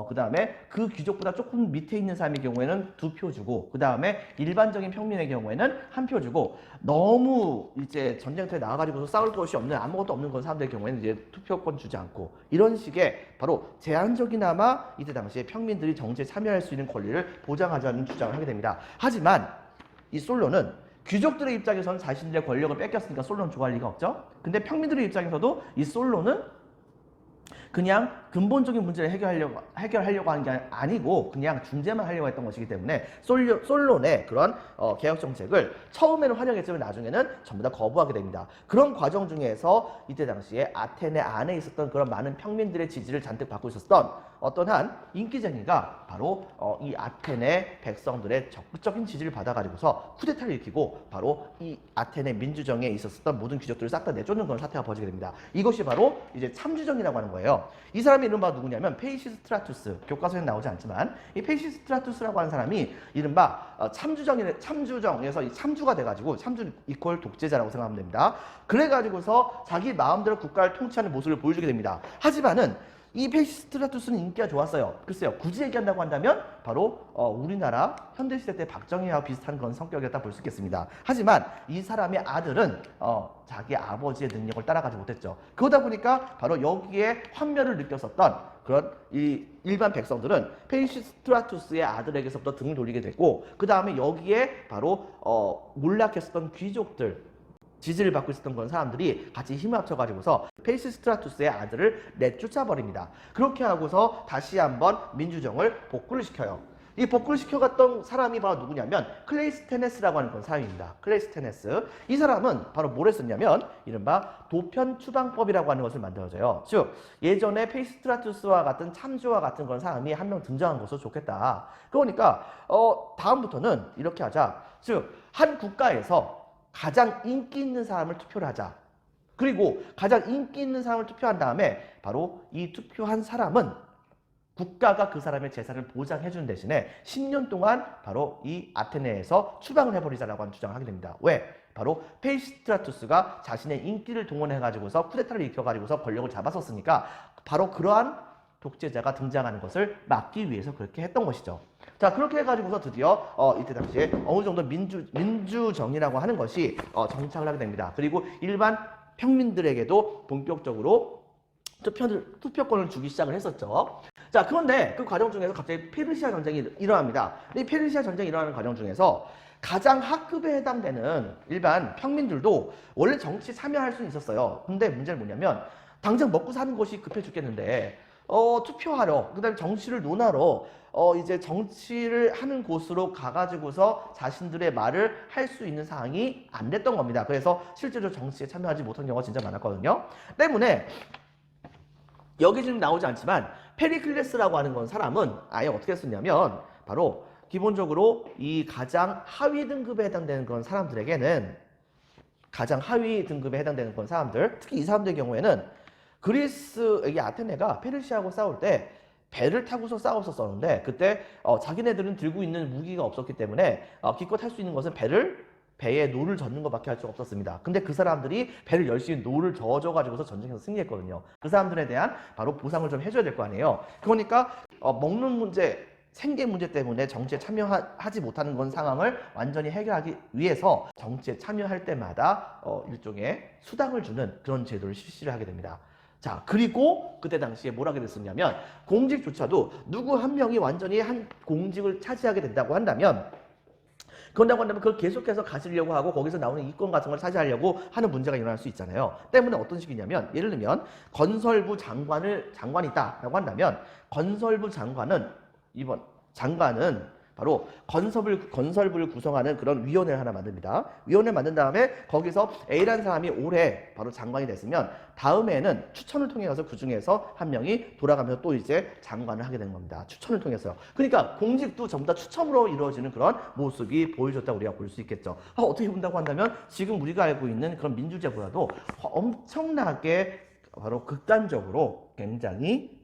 그 다음에 그 귀족보다 조금 밑에 있는 사람의 경우에는 2표 주고, 그 다음에 일반적인 평민의 경우에는 1표 주고, 너무 이제 전쟁터에 나와가지고서 싸울 것이 없는 아무것도 없는 그런 사람들의 경우에는 이제 투표권 주지 않고, 이런 식의 바로 제한적이나마 이때 당시에 평민들이 정치에 참여할 수 있는 권리를 보장하자는 주장을 하게 됩니다. 하지만 이 솔론은 귀족들의 입장에서는 자신들의 권력을 뺏겼으니까 솔론은 좋아할 리가 없죠. 근데 평민들의 입장에서도 이 솔론은 그냥 근본적인 문제를 해결하려고 하는 게 아니고 그냥 중재만 하려고 했던 것이기 때문에 솔론의 그런 개혁 정책을 처음에는 활용했지만 나중에는 전부 다 거부하게 됩니다. 그런 과정 중에서 이때 당시에 아테네 안에 있었던 그런 많은 평민들의 지지를 잔뜩 받고 있었던 어떤 한 인기쟁이가 바로 이 아테네 백성들의 적극적인 지지를 받아가지고서 쿠데타를 일으키고 바로 이 아테네 민주정에 있었던 모든 귀족들을 싹 다 내쫓는 그런 사태가 벌어지게 됩니다. 이것이 바로 이제 참주정이라고 하는 거예요. 이 사람의 이른바 누구냐면 페이시스트라투스, 교과서에는 나오지 않지만 이 페이시스트라투스라고 하는 사람이 이른바 참주정에서 이 참주가 돼가지고, 참주 이퀄 독재자라고 생각하면 됩니다. 그래가지고서 자기 마음대로 국가를 통치하는 모습을 보여주게 됩니다. 하지만은 이 페이시스트라투스는 인기가 좋았어요. 글쎄요, 굳이 얘기한다고 한다면 바로 우리나라 현대시대 때 박정희와 비슷한 그런 성격이었다 볼 수 있겠습니다. 하지만 이 사람의 아들은 자기 아버지의 능력을 따라가지 못했죠. 그러다 보니까 바로 여기에 환멸을 느꼈었던 그런 이 일반 백성들은 페이시스트라투스의 아들에게서부터 등을 돌리게 됐고, 그 다음에 여기에 바로 몰락했었던 귀족들, 지지를 받고 있었던 그런 사람들이 같이 힘을 합쳐가지고서 페이시스트라투스의 아들을 내쫓아버립니다. 그렇게 하고서 다시 한번 민주정을 복구를 시켜요. 이 복구를 시켜갔던 사람이 바로 누구냐면 클레이스테네스라고 하는 그런 사람입니다. 클레이스테네스. 이 사람은 바로 뭘 했었냐면 이른바 도편추방법이라고 하는 것을 만들어줘요. 즉 예전에 페이시스트라투스와 같은 참주와 같은 그런 사람이 한 명 등장한 것으로 좋겠다. 그러니까 다음부터는 이렇게 하자. 즉 한 국가에서 가장 인기 있는 사람을 투표를 하자. 그리고 가장 인기 있는 사람을 투표한 다음에 바로 이 투표한 사람은 국가가 그 사람의 재산을 보장해주는 대신에 10년 동안 바로 이 아테네에서 추방을 해버리자라고 하는 주장을 하게 됩니다. 왜? 바로 페이시스트라투스가 자신의 인기를 동원해가지고서 쿠데타를 일으켜가지고서 권력을 잡았었으니까 바로 그러한 독재자가 등장하는 것을 막기 위해서 그렇게 했던 것이죠. 자, 그렇게 해가지고서 드디어 이때 당시에 어느 정도 민주정이라고 하는 것이 정착을 하게 됩니다. 그리고 일반 평민들에게도 본격적으로 투표권을 주기 시작을 했었죠. 자, 그런데 그 과정 중에서 갑자기 페르시아 전쟁이 일어납니다. 이 페르시아 전쟁이 일어나는 과정 중에서 가장 하급에 해당되는 일반 평민들도 원래 정치에 참여할 수는 있었어요. 근데 문제는 뭐냐면 당장 먹고 사는 것이 급해 죽겠는데 투표하러, 그다음에 정치를 논하러 이제 정치를 하는 곳으로 가가지고서 자신들의 말을 할 수 있는 상황이 안 됐던 겁니다. 그래서 실제로 정치에 참여하지 못한 경우가 진짜 많았거든요. 때문에 여기 지금 나오지 않지만 페리클레스라고 하는 건 사람은 아예 어떻게 했었냐면 바로 기본적으로 이 가장 하위 등급에 해당되는 그런 사람들에게는 가장 하위 등급에 해당되는 그런 사람들, 특히 이 사람들의 경우에는 그리스, 이 아테네가 페르시아하고 싸울 때 배를 타고서 싸웠었는데 그때 자기네들은 들고 있는 무기가 없었기 때문에 기껏 할 수 있는 것은 배에 노를 젓는 것밖에 할 수 없었습니다. 근데 그 사람들이 배를 열심히 노를 저어가지고서 전쟁에서 승리했거든요. 그 사람들에 대한 바로 보상을 좀 해줘야 될 거 아니에요. 그러니까 먹는 문제, 생계 문제 때문에 정치에 참여하지 못하는 건 상황을 완전히 해결하기 위해서 정치에 참여할 때마다 일종의 수당을 주는 그런 제도를 실시를 하게 됩니다. 자, 그리고 그때 당시에 뭘 하게 됐었냐면 공직조차도 누구 한 명이 완전히 한 공직을 차지하게 된다고 한다면 그걸 계속해서 가지려고 하고 거기서 나오는 이권 같은 걸 차지하려고 하는 문제가 일어날 수 있잖아요. 때문에 어떤 식이냐면 예를 들면 건설부 장관이 있다라고 한다면 건설부 장관은 바로 건설부를 구성하는 그런 위원회를 하나 만듭니다. 위원회를 만든 다음에 거기서 A라는 사람이 올해 바로 장관이 됐으면 다음에는 추천을 통해 가서 그 중에서 한 명이 돌아가면서 또 이제 장관을 하게 되는 겁니다. 추천을 통해서요. 그러니까 공직도 전부 다 추첨으로 이루어지는 그런 모습이 보여줬다고 우리가 볼 수 있겠죠. 어떻게 본다고 한다면 지금 우리가 알고 있는 그런 민주제보다도 엄청나게 바로 극단적으로 굉장히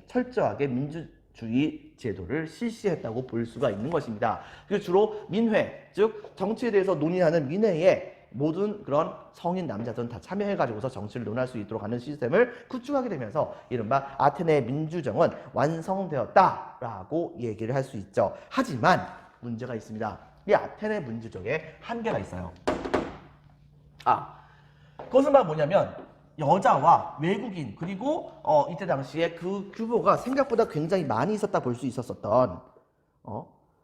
철저하게 민주주의 제도를 실시했다고 볼 수가 있는 것입니다. 그리고 주로 민회, 즉 정치에 대해서 논의하는 민회에 모든 그런 성인 남자들은 다 참여해가지고서 정치를 논할 수 있도록 하는 시스템을 구축하게 되면서 이른바 아테네의 민주정은 완성되었다라고 얘기를 할 수 있죠. 하지만 문제가 있습니다. 이 아테네 민주정에 한계가 있어요. 그것은 바로 뭐냐면 여자와 외국인 그리고 이때 당시에 그 규모가 생각보다 굉장히 많이 있었다 볼 수 있었던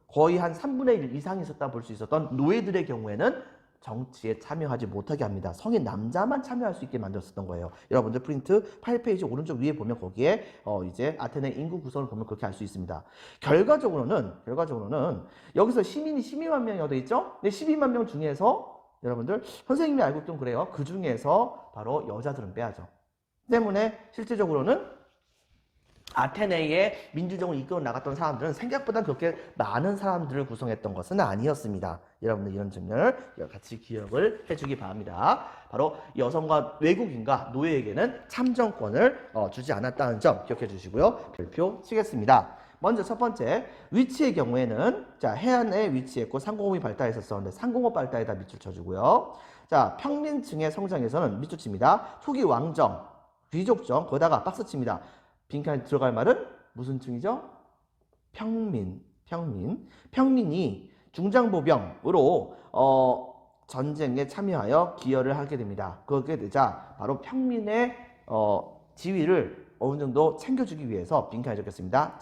거의 한 3분의 1 이상이 있었다 볼 수 있었던 노예들의 경우에는 정치에 참여하지 못하게 합니다. 성인 남자만 참여할 수 있게 만들었었던 거예요. 여러분들 프린트 8페이지 오른쪽 위에 보면 거기에 이제 아테네 인구 구성을 보면 그렇게 알 수 있습니다. 결과적으로는 여기서 시민이 12만 명이 어디 있죠? 근데 12만 명 중에서 여러분들 선생님이 알고 있던 그래요. 그 중에서 바로 여자들은 빼야죠. 때문에 실질적으로는 아테네의 민주정을 이끌어 나갔던 사람들은 생각보다 그렇게 많은 사람들을 구성했던 것은 아니었습니다. 여러분들 이런 점을 같이 기억을 해주기 바랍니다. 바로 여성과 외국인과 노예에게는 참정권을 주지 않았다는 점 기억해 주시고요. 별표 치겠습니다. 먼저 첫 번째, 위치의 경우에는 해안에 위치했고 상공업이 발달했었는데 상공업 발달에다 밑줄 쳐주고요. 자, 평민층의 성장에서는 밑줄 칩니다. 초기 왕정, 귀족정, 거기다가 박스 칩니다. 빈칸에 들어갈 말은 무슨 층이죠? 평민이 중장보병으로 전쟁에 참여하여 기여를 하게 됩니다. 그렇게 되자 바로 평민의 지위를 어느 정도 챙겨주기 위해서 빈칸에 적겠습니다.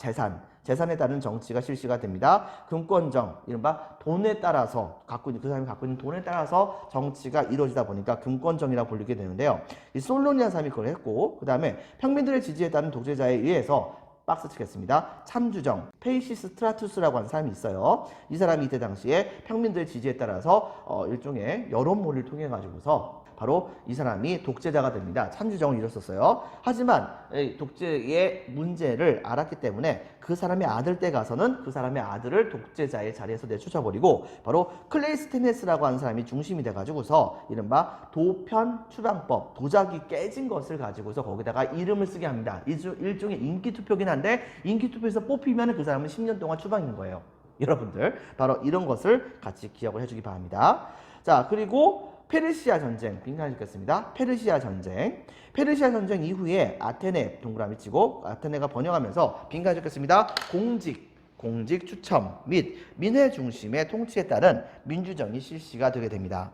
재산에 따른 정치가 실시가 됩니다. 금권정, 이른바 돈에 따라서 그 사람이 갖고 있는 돈에 따라서 정치가 이루어지다 보니까 금권정이라고 불리게 되는데요. 이 솔론이라는 사람이 그걸 했고, 그 다음에 평민들의 지지에 따른 독재자에 의해서 박스 치겠습니다. 참주정, 페이시스트라투스라고 하는 사람이 있어요. 이 사람이 이때 당시에 평민들의 지지에 따라서 일종의 여론몰이를 통해 가지고서 바로 이 사람이 독재자가 됩니다. 참주정을 이뤘었어요. 하지만 이 독재의 문제를 알았기 때문에 그 사람의 아들 때 가서는 그 사람의 아들을 독재자의 자리에서 내쫓아버리고 바로 클레이스테네스라고 하는 사람이 중심이 돼가지고서 이른바 도편 추방법, 도자기 깨진 것을 가지고서 거기다가 이름을 쓰게 합니다. 일종의 인기투표긴 한데 인기투표에서 뽑히면 그 사람은 10년 동안 추방인 거예요. 여러분들 바로 이런 것을 같이 기억을 해주기 바랍니다. 자, 그리고 페르시아 전쟁 빈칸을 찍겠습니다. 페르시아 전쟁 이후에 아테네 동그라미 치고 아테네가 번영하면서 빈칸을 찍겠습니다. 공직 추첨 및 민회 중심의 통치에 따른 민주정이 실시가 되게 됩니다.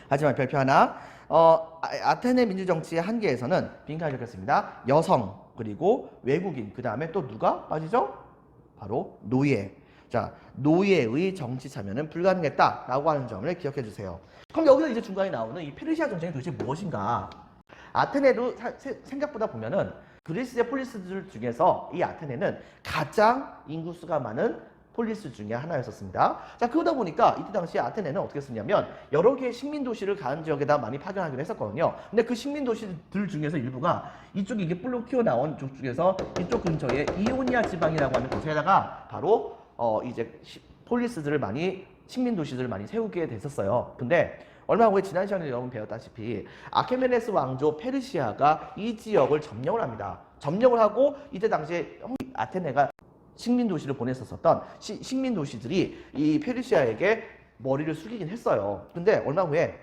하지만 별표 하나, 아테네 민주정치의 한계에서는 빈칸을 찍겠습니다. 여성 그리고 외국인 그 다음에 또 누가 빠지죠? 바로 노예. 자, 노예의 정치 참여는 불가능했다라고 하는 점을 기억해 주세요. 그럼 여기서 이제 중간에 나오는 이 페르시아 전쟁이 도대체 무엇인가? 아테네도 생각보다 보면은 그리스의 폴리스들 중에서 이 아테네는 가장 인구수가 많은 폴리스 중에 하나였었습니다. 자, 그러다 보니까 이때 당시에 아테네는 어떻게 했냐면 여러 개의 식민 도시를 가는 지역에다 많이 파견하기로 했었거든요. 근데 그 식민 도시들 중에서 일부가 이쪽에 이게 뿔로 튀어나온 쪽 중에서 이쪽 근처에 이오니아 지방이라고 하는 곳에다가 바로 이제 폴리스들을 많이 식민 도시들을 많이 세우게 됐었어요. 근데 얼마 후에 지난 시간에 여러분 배웠다시피 아케메네스 왕조 페르시아가 이 지역을 점령을 합니다. 점령을 하고 이때 당시에 아테네가 식민 도시를 보냈었던 식민 도시들이 이 페르시아에게 머리를 숙이긴 했어요. 근데 얼마 후에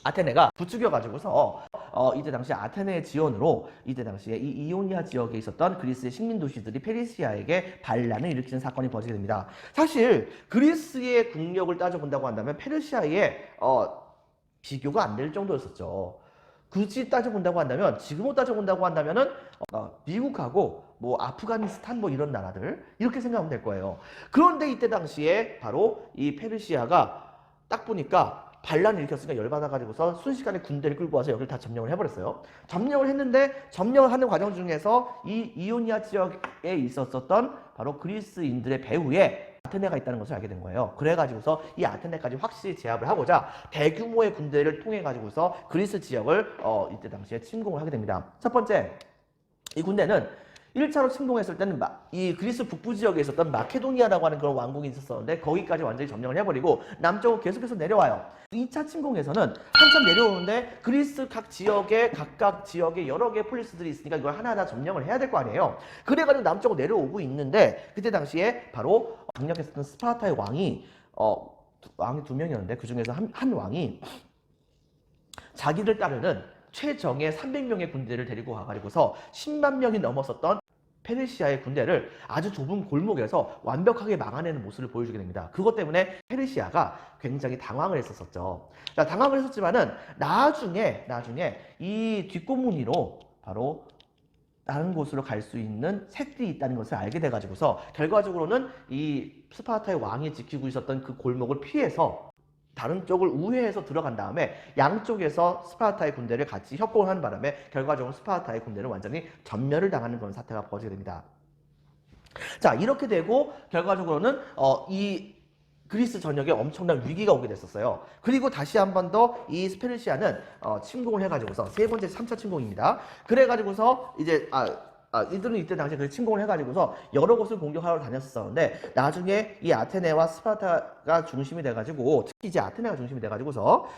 아테네가 부추겨 가지고서 이때 당시 아테네의 지원으로 이때 당시에 이 이오니아 지역에 있었던 그리스의 식민 도시들이 페르시아에게 반란을 일으키는 사건이 벌어지게 됩니다. 사실 그리스의 국력을 따져본다고 한다면 페르시아의 비교가 안 될 정도였었죠. 굳이 따져본다고 한다면, 지금으로 따져본다고 한다면은 미국하고 뭐 아프가니스탄 뭐 이런 나라들 이렇게 생각하면 될 거예요. 그런데 이때 당시에 바로 이 페르시아가 딱 보니까 반란을 일으켰으니까 열받아가지고서 순식간에 군대를 끌고 와서 여기를 다 점령을 해버렸어요. 점령을 했는데 점령을 하는 과정 중에서 이 이오니아 지역에 있었던 바로 그리스인들의 배후에 아테네가 있다는 것을 알게 된 거예요. 그래가지고서 이 아테네까지 확실히 제압을 하고자 대규모의 군대를 통해 가지고서 그리스 지역을 이때 당시에 침공을 하게 됩니다. 첫 번째, 이 군대는 1차로 침공했을 때는 이 그리스 북부 지역에 있었던 마케도니아라고 하는 그런 왕국이 있었었는데 거기까지 완전히 점령을 해버리고 남쪽으로 계속해서 내려와요. 2차 침공에서는 한참 내려오는데 그리스 각각 지역에 여러 개의 폴리스들이 있으니까 이걸 하나하나 점령을 해야 될 거 아니에요. 그래가지고 남쪽으로 내려오고 있는데 그때 당시에 바로 강력했었던 스파르타의 왕이 두 명이었는데 그 중에서 한 왕이 자기를 따르는 최정예 300명의 군대를 데리고 가가지고서 10만 명이 넘었었던 페르시아의 군대를 아주 좁은 골목에서 완벽하게 막아내는 모습을 보여주게 됩니다. 그것 때문에 페르시아가 굉장히 당황을 했었죠. 자, 당황을 했었지만은 나중에 이 뒷골무늬로 바로 다른 곳으로 갈 수 있는 새들이 있다는 것을 알게 돼가지고서 결과적으로는 이 스파르타의 왕이 지키고 있었던 그 골목을 피해서 다른 쪽을 우회해서 들어간 다음에 양쪽에서 스파르타의 군대를 같이 협공을 하는 바람에 결과적으로 스파르타의 군대는 완전히 전멸을 당하는 그런 사태가 벌어지게 됩니다. 자, 이렇게 되고 결과적으로는 이 그리스 전역에 엄청난 위기가 오게 됐었어요. 그리고 다시 한 번 더 이 페르시아는 침공을 해가지고서 세 번째 3차 침공입니다. 그래가지고서 이제 이들은 이때 당시에 그 침공을 해가지고서 여러 곳을 공격하러 다녔었는데 나중에 이 아테네와 스파르타가 중심이 돼가지고 특히 이제 아테네가 중심이 돼가지고서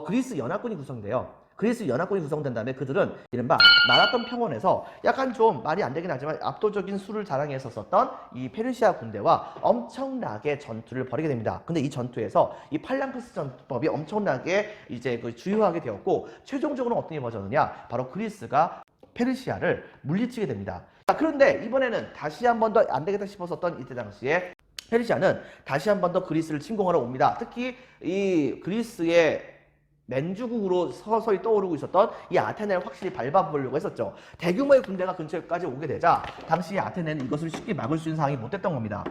그리스 연합군이 구성돼요. 그리스 연합군이 구성된 다음에 그들은 이른바 마라톤 평원에서 약간 좀 말이 안 되긴 하지만 압도적인 수를 자랑했었던 이 페르시아 군대와 엄청나게 전투를 벌이게 됩니다. 근데 이 전투에서 이 팔랑크스 전투법이 엄청나게 이제 주요하게 되었고 최종적으로 어떤 일이 벌어졌느냐, 바로 그리스가 페르시아를 물리치게 됩니다. 자, 그런데 이번에는 다시 한 번 더 안 되겠다 싶었었던 이때 당시에 페르시아는 다시 한 번 더 그리스를 침공하러 옵니다. 특히 이 그리스의 맨주국으로 서서히 떠오르고 있었던 이 아테네를 확실히 밟아보려고 했었죠. 대규모의 군대가 근처까지 오게 되자 당시 아테네는 이것을 쉽게 막을 수 있는 상황이 못 됐던 겁니다.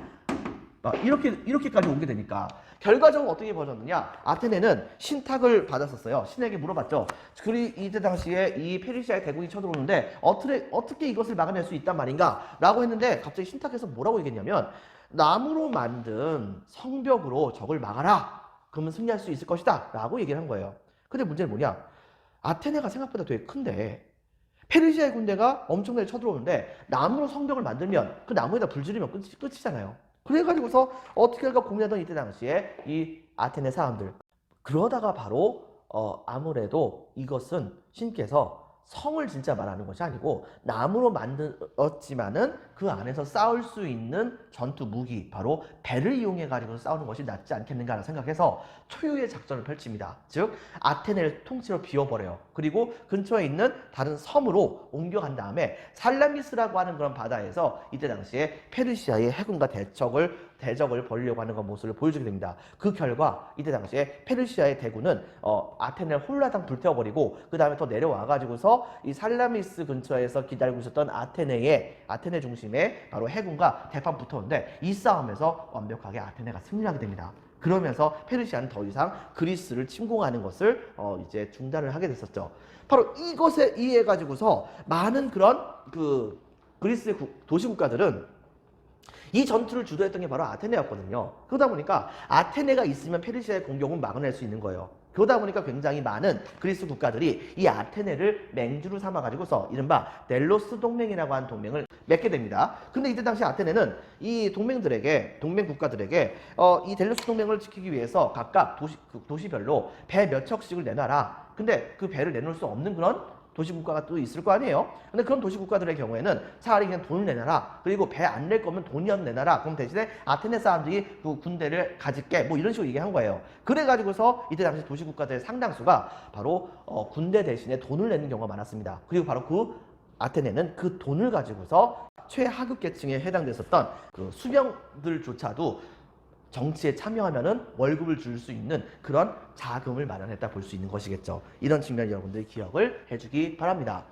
이렇게까지 오게 되니까 결과적으로 어떻게 벌어졌느냐, 아테네는 신탁을 받았었어요. 신에게 물어봤죠. 그리고 이때 당시에 이 페르시아의 대군이 쳐들어오는데 어떻게 이것을 막아낼 수 있단 말인가 라고 했는데 갑자기 신탁에서 뭐라고 얘기했냐면, 나무로 만든 성벽으로 적을 막아라, 그러면 승리할 수 있을 것이다 라고 얘기를 한 거예요. 근데 문제는 뭐냐? 아테네가 생각보다 되게 큰데 페르시아의 군대가 엄청나게 쳐들어오는데 나무로 성벽을 만들면 그 나무에다 불 지르면 끝이잖아요. 그래가지고서 어떻게 할까 고민하던 이때 당시에 이 아테네 사람들, 그러다가 바로 아무래도 이것은 신께서 성을 진짜 말하는 것이 아니고 나무로 만들었지만은 그 안에서 싸울 수 있는 전투 무기, 바로 배를 이용해 가지고 싸우는 것이 낫지 않겠는가라는 생각해서 초유의 작전을 펼칩니다. 즉 아테네를 통째로 비워버려요. 그리고 근처에 있는 다른 섬으로 옮겨간 다음에 살라미스라고 하는 그런 바다에서 이때 당시에 페르시아의 해군과 대적을 벌이려고 하는 그런 모습을 보여주게 됩니다. 그 결과 이때 당시에 페르시아의 대군은 아테네를 홀라당 불태워버리고 그 다음에 더 내려와가지고서 이 살라미스 근처에서 기다리고 있었던 아테네 중심의 바로 해군과 대판 붙었는데 이 싸움에서 완벽하게 아테네가 승리하게 됩니다. 그러면서 페르시아는 더 이상 그리스를 침공하는 것을 이제 중단을 하게 됐었죠. 바로 이것에 의해 가지고서 많은 그런 그리스의 도시 국가들은 이 전투를 주도했던 게 바로 아테네였거든요. 그러다 보니까 아테네가 있으면 페르시아의 공격은 막아낼 수 있는 거예요. 그러다 보니까 굉장히 많은 그리스 국가들이 이 아테네를 맹주로 삼아가지고서 이른바 델로스 동맹이라고 하는 동맹을 맺게 됩니다. 근데 이때 당시 아테네는 이 동맹 국가들에게 이 델로스 동맹을 지키기 위해서 각각 도시별로 배 몇 척씩을 내놔라. 근데 그 배를 내놓을 수 없는 그런 도시국가가 또 있을 거 아니에요. 근데 그런 도시국가들의 경우에는 차라리 그냥 돈을 내놔라. 그리고 배 안 낼 거면 돈이라도 내놔라. 그럼 대신에 아테네 사람들이 그 군대를 가질게. 뭐 이런 식으로 얘기한 거예요. 그래가지고서 이때 당시 도시국가들의 상당수가 바로 군대 대신에 돈을 내는 경우가 많았습니다. 그리고 바로 그 아테네는 그 돈을 가지고서 최하급 계층에 해당됐었던 그 수령들조차도 정치에 참여하면은 월급을 줄 수 있는 그런 자금을 마련했다 볼 수 있는 것이겠죠. 이런 측면 여러분들이 기억을 해주기 바랍니다.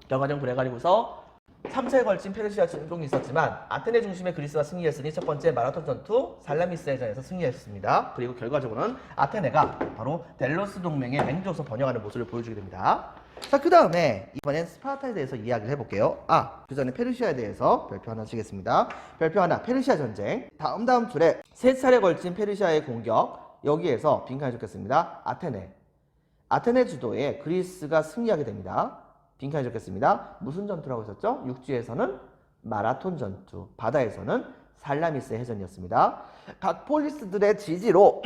결과적으로 그래가지고서 3차에 걸친 페르시아 침공이 있었지만 아테네 중심의 그리스가 승리했으니 첫 번째 마라톤 전투 살라미스 해전에서 승리했습니다. 그리고 결과적으로는 아테네가 바로 델로스 동맹의 맹주로서 번영하는 모습을 보여주게 됩니다. 자, 그 다음에 이번엔 스파르타에 대해서 이야기를 해볼게요. 그 전에 페르시아에 대해서 별표 하나 치겠습니다. 별표 하나, 페르시아 전쟁. 다음 줄에 세 차례 걸친 페르시아의 공격, 여기에서 빈칸을 적겠습니다. 아테네 주도의 그리스가 승리하게 됩니다. 빈칸을 적겠습니다. 무슨 전투라고 했었죠? 육지에서는 마라톤 전투, 바다에서는 살라미스 해전이었습니다. 각 폴리스들의 지지로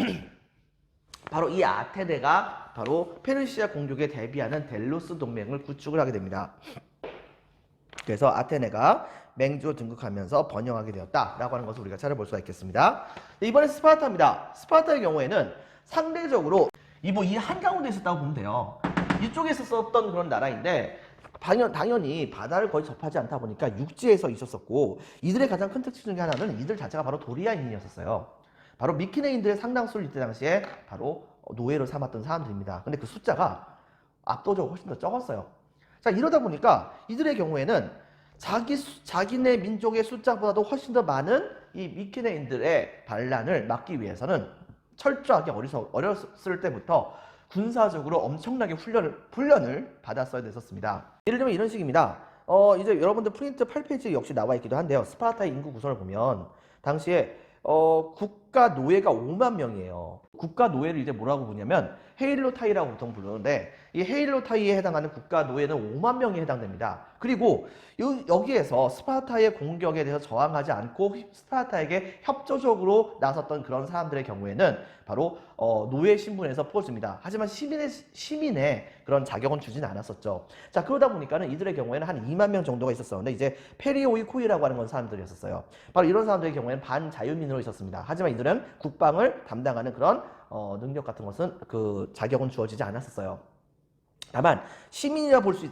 바로 이 아테네가 바로 페르시아 공격에 대비하는 델로스 동맹을 구축을 하게 됩니다. 그래서 아테네가 맹주로 등극하면서 번영하게 되었다라고 하는 것을 우리가 찾아볼 수가 있겠습니다. 이번엔 스파르타입니다. 스파르타의 경우에는 상대적으로 이 한가운데 있었다고 보면 돼요. 이쪽에 있었던 그런 나라인데 당연히 바다를 거의 접하지 않다 보니까 육지에서 있었었고, 이들의 가장 큰 특징 중에 하나는 이들 자체가 바로 도리아인이었어요. 바로 미키네인들의 상당수를 이때 당시에 바로 노예로 삼았던 사람들입니다. 근데 그 숫자가 압도적으로 훨씬 더 적었어요. 자, 이러다 보니까 이들의 경우에는 자기네 민족의 숫자보다도 훨씬 더 많은 이 미키네인들의 반란을 막기 위해서는 철저하게 어렸을 때부터 군사적으로 엄청나게 훈련을 받았어야 됐었습니다. 예를 들면 이런 식입니다. 이제 여러분들 프린트 8페이지에 역시 나와 있기도 한데요. 스파르타의 인구 구성을 보면 당시에 국가 노예가 5만 명이에요. 국가 노예를 이제 뭐라고 부르냐면 헤일로타이라고 보통 부르는데, 이 헤일로타이에 해당하는 국가 노예는 5만 명이 해당됩니다. 그리고 여기에서 스파르타의 공격에 대해서 저항하지 않고 스파르타에게 협조적으로 나섰던 그런 사람들의 경우에는 바로 노예 신분에서 뽑아줍니다. 하지만 시민의 그런 자격은 주진 않았었죠. 자, 그러다 보니까는 이들의 경우에는 한 2만 명 정도가 있었었는데, 이제 페리오이코이라고 하는 건 사람들이었어요. 바로 이런 사람들의 경우에는 반자유민으로 있었습니다. 하지만 이들은 국방을 담당하는 그런 능력 같은 것은 자격은 주어지지 않았었어요. 다만 시민이라 볼 수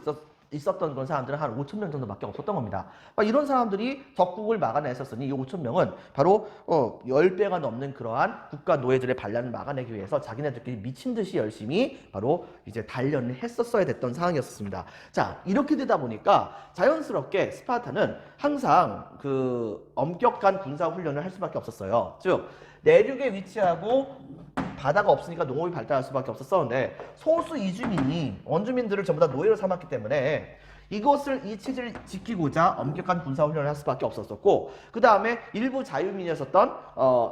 있었던 그런 사람들은 한 5천 명 정도밖에 없었던 겁니다. 이런 사람들이 적국을 막아냈었으니 이 5천 명은 바로 10배가 넘는 그러한 국가 노예들의 반란을 막아내기 위해서 자기네들끼리 미친 듯이 열심히 바로 이제 단련을 했었어야 됐던 상황이었습니다. 자, 이렇게 되다 보니까 자연스럽게 스파르타는 항상 엄격한 군사 훈련을 할 수밖에 없었어요. 즉 내륙에 위치하고 바다가 없으니까 농업이 발달할 수밖에 없었었는데, 소수 이주민이 원주민들을 전부 다 노예로 삼았기 때문에 이 체제를 지키고자 엄격한 군사훈련을 할 수밖에 없었었고, 그 다음에 일부 자유민이었었던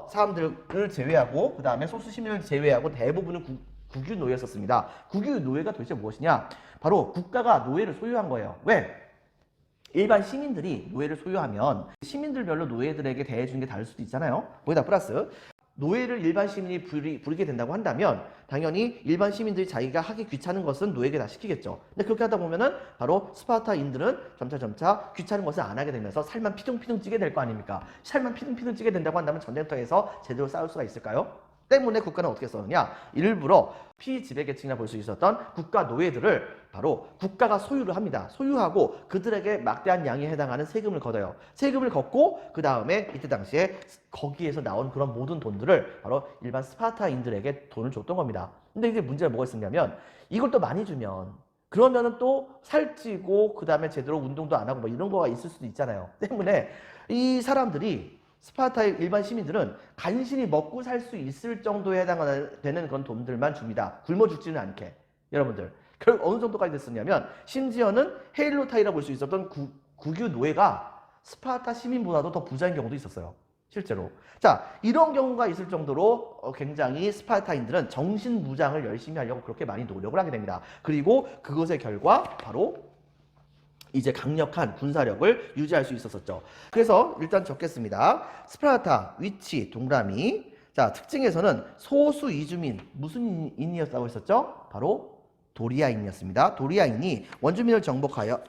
사람들을 제외하고, 그 다음에 소수 시민을 제외하고 대부분은 국유 노예였었습니다. 국유 노예가 도대체 무엇이냐? 바로 국가가 노예를 소유한 거예요. 왜? 일반 시민들이 노예를 소유하면 시민들별로 노예들에게 대해주는 게 다를 수도 있잖아요. 거기다 플러스 노예를 일반 시민이 부리게 된다고 한다면 당연히 일반 시민들이 자기가 하기 귀찮은 것은 노예에게 다 시키겠죠. 근데 그렇게 하다 보면은 바로 스파르타인들은 점차 귀찮은 것을 안 하게 되면서 살만 피둥피둥 찌게 될 거 아닙니까? 살만 피둥피둥 찌게 된다고 한다면 전쟁터에서 제대로 싸울 수가 있을까요? 때문에 국가는 어떻게 썼느냐? 일부러 피지배계층이라 볼 수 있었던 국가 노예들을 바로 국가가 소유를 합니다. 소유하고 그들에게 막대한 양에 해당하는 세금을 걷어요. 세금을 걷고 그 다음에 이때 당시에 거기에서 나온 그런 모든 돈들을 바로 일반 스파르타인들에게 돈을 줬던 겁니다. 근데 이게 문제가 뭐가 있었냐면 이걸 또 많이 주면 그러면은 또 살찌고 그 다음에 제대로 운동도 안 하고 뭐 이런 거가 있을 수도 있잖아요. 때문에 이 사람들이 스파르타의 일반 시민들은 간신히 먹고 살 수 있을 정도에 해당되는 그런 돈들만 줍니다. 굶어 죽지는 않게. 여러분들 결국 어느 정도까지 됐었냐면 심지어는 헤일로타이라 볼 수 있었던 국유 노예가 스파르타 시민보다도 더 부자인 경우도 있었어요. 실제로. 자, 이런 경우가 있을 정도로 굉장히 스파르타인들은 정신무장을 열심히 하려고 그렇게 많이 노력을 하게 됩니다. 그리고 그것의 결과 바로 이제 강력한 군사력을 유지할 수 있었었죠. 그래서 일단 적겠습니다. 스파르타 위치 동그라미. 자, 특징에서는 소수 이주민 무슨 인이었다고 했었죠? 바로 도리아인이었습니다. 도리아인이 원주민을 정복하여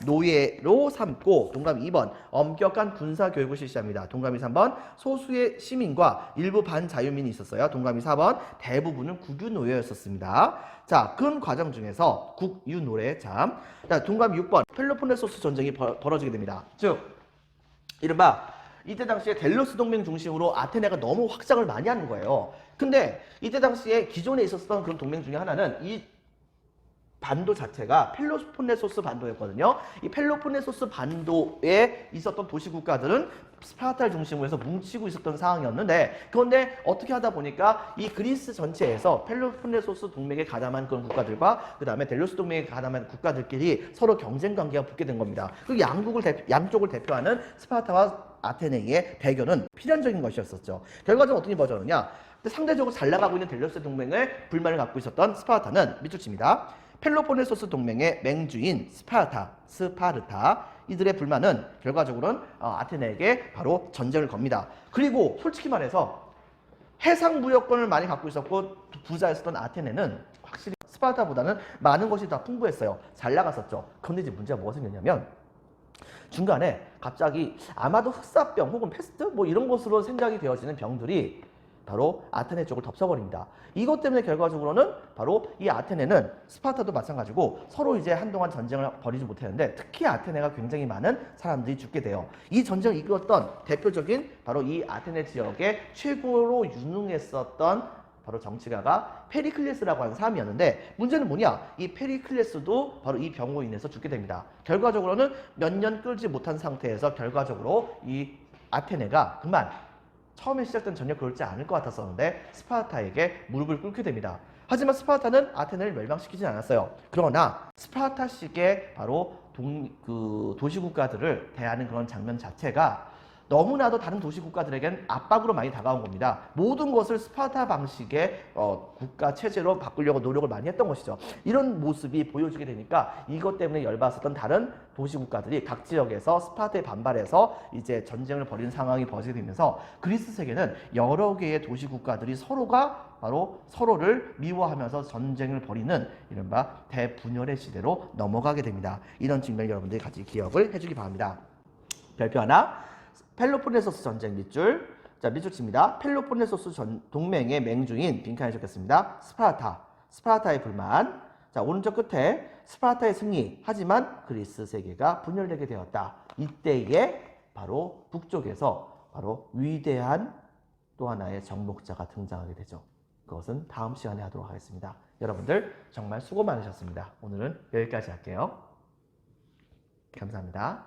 노예로 삼고 동그라미 2번 엄격한 군사 교육을 실시합니다. 동그라미 3번 소수의 시민과 일부 반자유민이 있었어요. 동그라미 4번 대부분은 국유 노예였었습니다. 자, 그 과정 중에서 국유 노예 자, 동그라미 6번 펠로폰네소스 전쟁이 벌어지게 됩니다. 즉 이른바 이때 당시에 델로스 동맹 중심으로 아테네가 너무 확장을 많이 하는 거예요. 근데 이때 당시에 기존에 있었던 그런 동맹 중에 하나는 이 반도 자체가 펠로폰네소스 반도였거든요. 이 펠로폰네소스 반도에 있었던 도시 국가들은 스파르타를 중심으로 해서 뭉치고 있었던 상황이었는데 그런데 어떻게 하다 보니까 이 그리스 전체에서 펠로폰네소스 동맹에 가담한 그런 국가들과 그 다음에 델로스 동맹에 가담한 국가들끼리 서로 경쟁 관계가 붙게 된 겁니다. 그 양쪽을 대표하는 스파르타와 아테네의 대결은 필연적인 것이었었죠. 결과적으로 어떻게 벌어졌느냐? 상대적으로 잘 나가고 있는 델로스 동맹에 불만을 갖고 있었던 스파르타는 밑줄 칩니다. 펠로폰네소스 동맹의 맹주인 스파르타 이들의 불만은 결과적으로는 아테네에게 바로 전쟁을 겁니다. 그리고 솔직히 말해서 해상 무역권을 많이 갖고 있었고 부자였었던 아테네는 확실히 스파르타보다는 많은 것이 더 풍부했어요. 잘 나갔었죠. 그런데 이제 문제가 뭐가 생겼냐면 중간에 갑자기 아마도 흑사병 혹은 패스트 뭐 이런 것으로 생각이 되어지는 병들이 바로 아테네 쪽을 덮쳐버립니다. 이것 때문에 결과적으로는 바로 이 아테네는 스파르타도 마찬가지고 서로 이제 한동안 전쟁을 벌이지 못했는데 특히 아테네가 굉장히 많은 사람들이 죽게 돼요. 이 전쟁을 이끌었던 대표적인 바로 이 아테네 지역의 최고로 유능했었던 바로 정치가가 페리클레스라고 하는 사람이었는데 문제는 뭐냐? 이 페리클레스도 바로 이 병으로 인해서 죽게 됩니다. 결과적으로는 몇 년 끌지 못한 상태에서 결과적으로 이 아테네가 그만 처음에 시작된 전혀 그렇지 않을 것 같았었는데 스파르타에게 무릎을 꿇게 됩니다. 하지만 스파르타는 아테네를 멸망시키진 않았어요. 그러나 스파르타식의 바로 도시국가들을 대하는 그런 장면 자체가 너무나도 다른 도시국가들에겐 압박으로 많이 다가온 겁니다. 모든 것을 스파르타 방식의 국가 체제로 바꾸려고 노력을 많이 했던 것이죠. 이런 모습이 보여지게 되니까 이것 때문에 열받았었던 다른 도시국가들이 각 지역에서 스파르타에 반발해서 이제 전쟁을 벌이는 상황이 벌어지게 되면서 그리스 세계는 여러 개의 도시국가들이 서로가 바로 서로를 미워하면서 전쟁을 벌이는 이른바 대분열의 시대로 넘어가게 됩니다. 이런 측면을 여러분들이 같이 기억을 해주기 바랍니다. 별표 하나. 펠로폰네소스 전쟁 밑줄. 자, 밑줄 칩니다. 펠로폰네소스 동맹의 맹주인 빈칸에 적겠습니다. 스파르타의 불만. 자, 오른쪽 끝에 스파르타의 승리. 하지만 그리스 세계가 분열되게 되었다. 이때에 바로 북쪽에서 바로 위대한 또 하나의 정복자가 등장하게 되죠. 그것은 다음 시간에 하도록 하겠습니다. 여러분들 정말 수고 많으셨습니다. 오늘은 여기까지 할게요. 감사합니다.